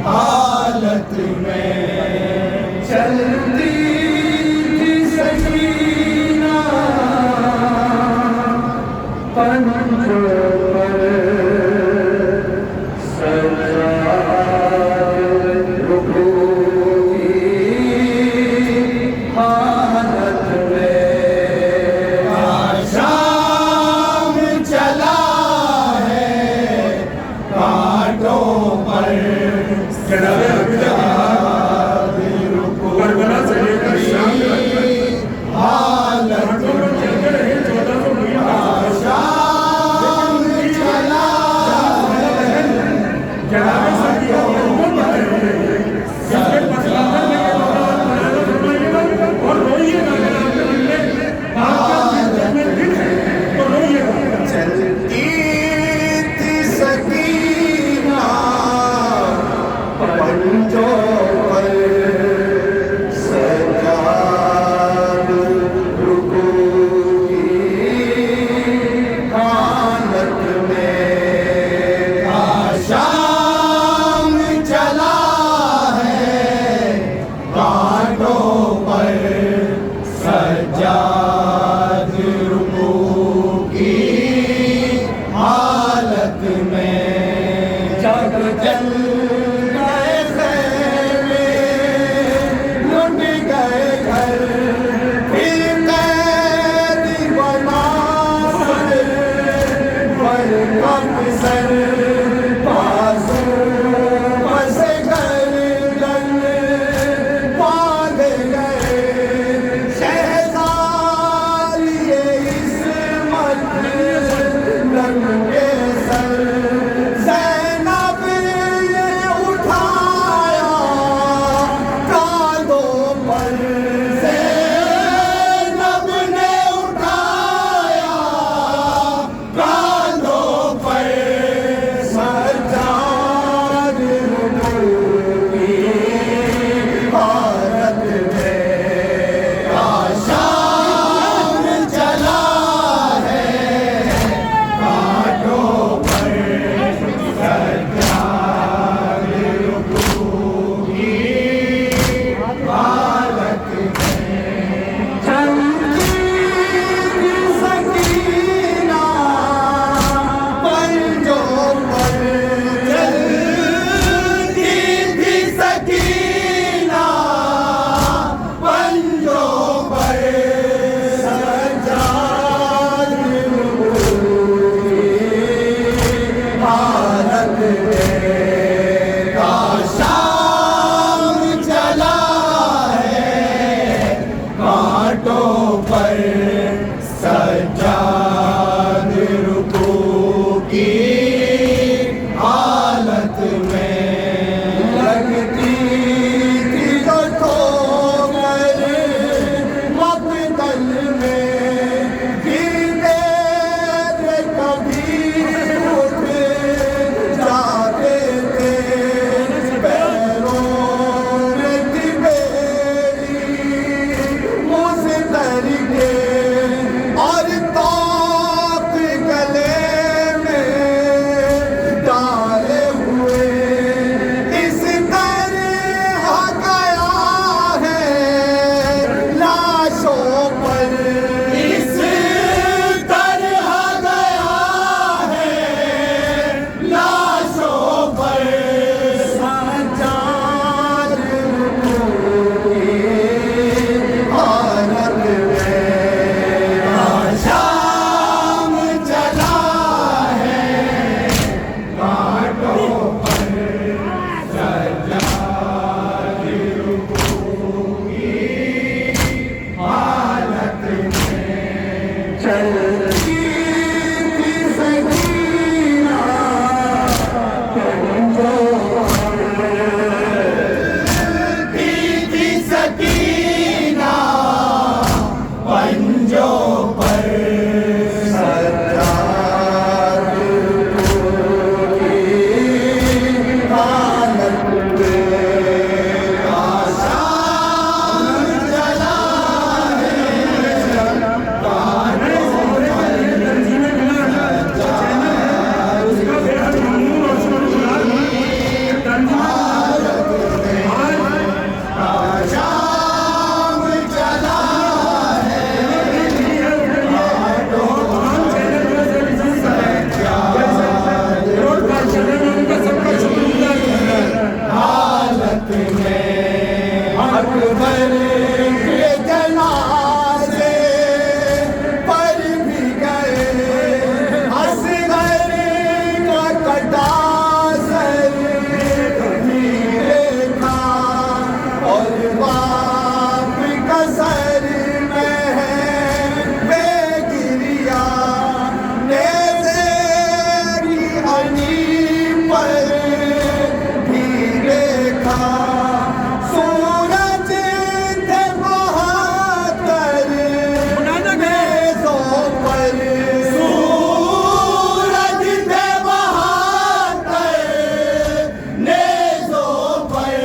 हालत में चलती थी सकीना पंखों पर सजाद रुकू की हालत में शाम चला है कांटों पर करबला से लेकर शाम तक हालत चलते रहे 1400 शाम चला है जनाब सदियों के ऊपर बढ़ रहे हैं जिसके पसंद और रोइएगा जनाब के बंदे आपका में दिन है तो रोइएगा चलती थी सकीना पंजों पर सजाद रुकू की हालत में शाम चला है कांटों पर सजाद रुकू की हालत में जब जल गए खैमे लुट गए घर फिर कैदी बना पर कब सर बाजू बस गर्दन बांध गए शहजाद चलती थी सकीना चलती थी सकीना पंजों पर सज्जाद की हालत में आशान जला है शाम जला है हालत में अकबर के जनाजे पर भी गए असगर का कटा सर भी देखा और बाप का सर में है बेगिरिया नेज़े की अनी पर भी देखा सूरज थे बहातर नेज़ों पर सूरज थे बहातर नेज़ों पर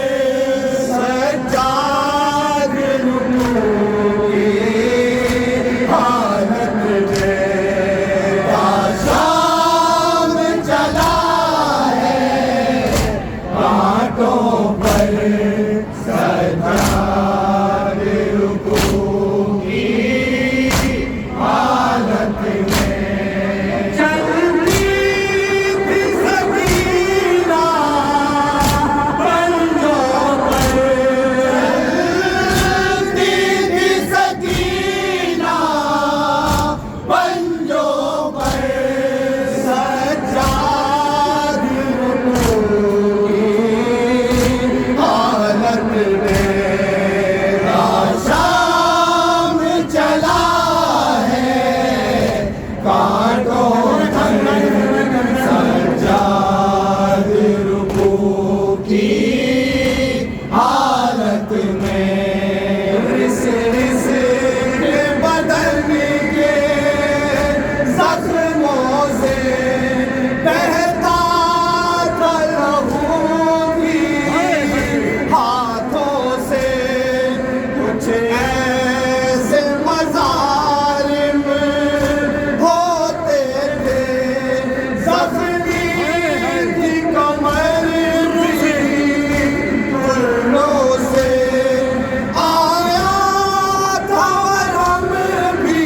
सज्जाद की हालत में शाम चला है बाटों पर सज्जाद की हालत में चलती थी सकीना पंजों पर चलती थी सकीना पंजों पर सज्जाद की हालत में शाम चला है कांटों पर सज्जाद रुकू की हालत में रिस के बदन के जख्मों से बहता था लहू भी हाथों से कुछ ऐसे मज़ालिम होते थे ज़ख्मी की कमर भी फूलों से आया था वरम भी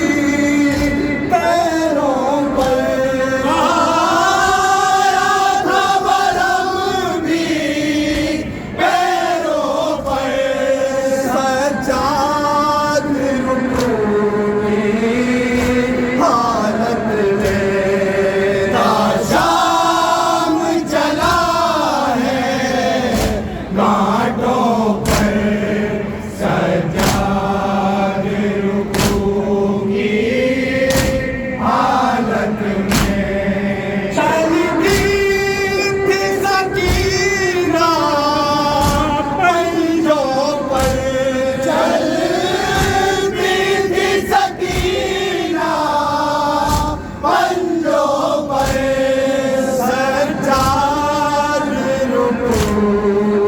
पैरों पर आया था वरम भी पैरों पर सज्जाद रुकू की हालत में शाम चला है घाटों पर सज्जाद रुकू की हालत में चलती थी सकीना पंजों पर चलती थी सकीना पंजों पर सज्जाद रुकू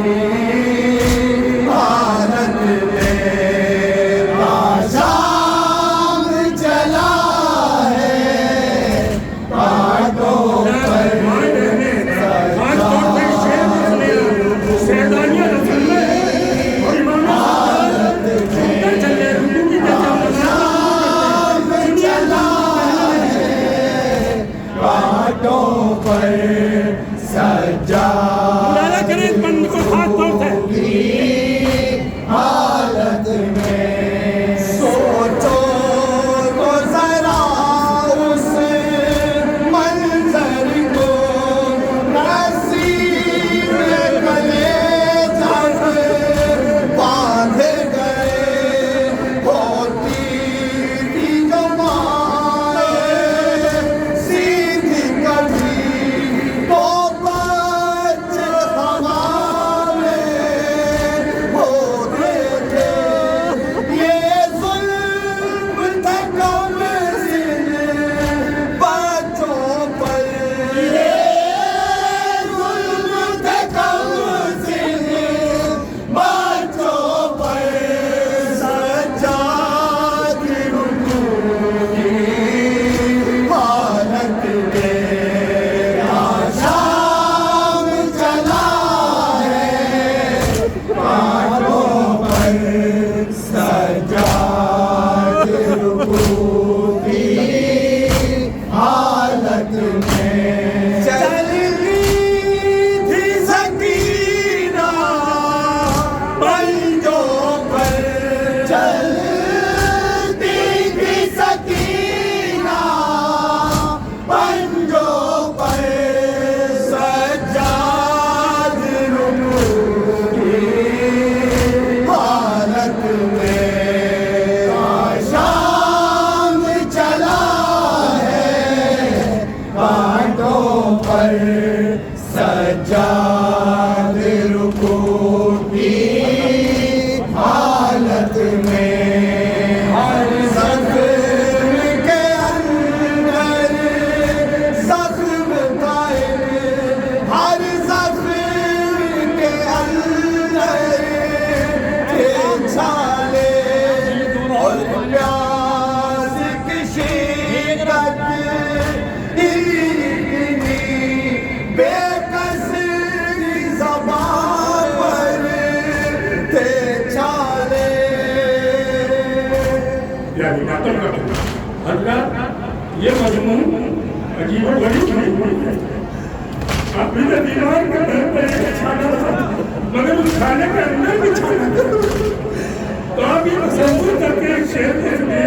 की हालत में शाम चला है बाटों पर शाम चला है बाटों पर सज्जाद की हालत में सोचो तो जरा उस मंजर को नसीब गले जब बांधे गए होती थी जो माँ बातों का हजरत ये मजमून अजीबोगरीब नहीं है। अपने दीवार के घर पर एक छाना था, मगर उस छाने के अंदर भी छाना था। तो आप ये तसव्वुर करके एक शेर के लिए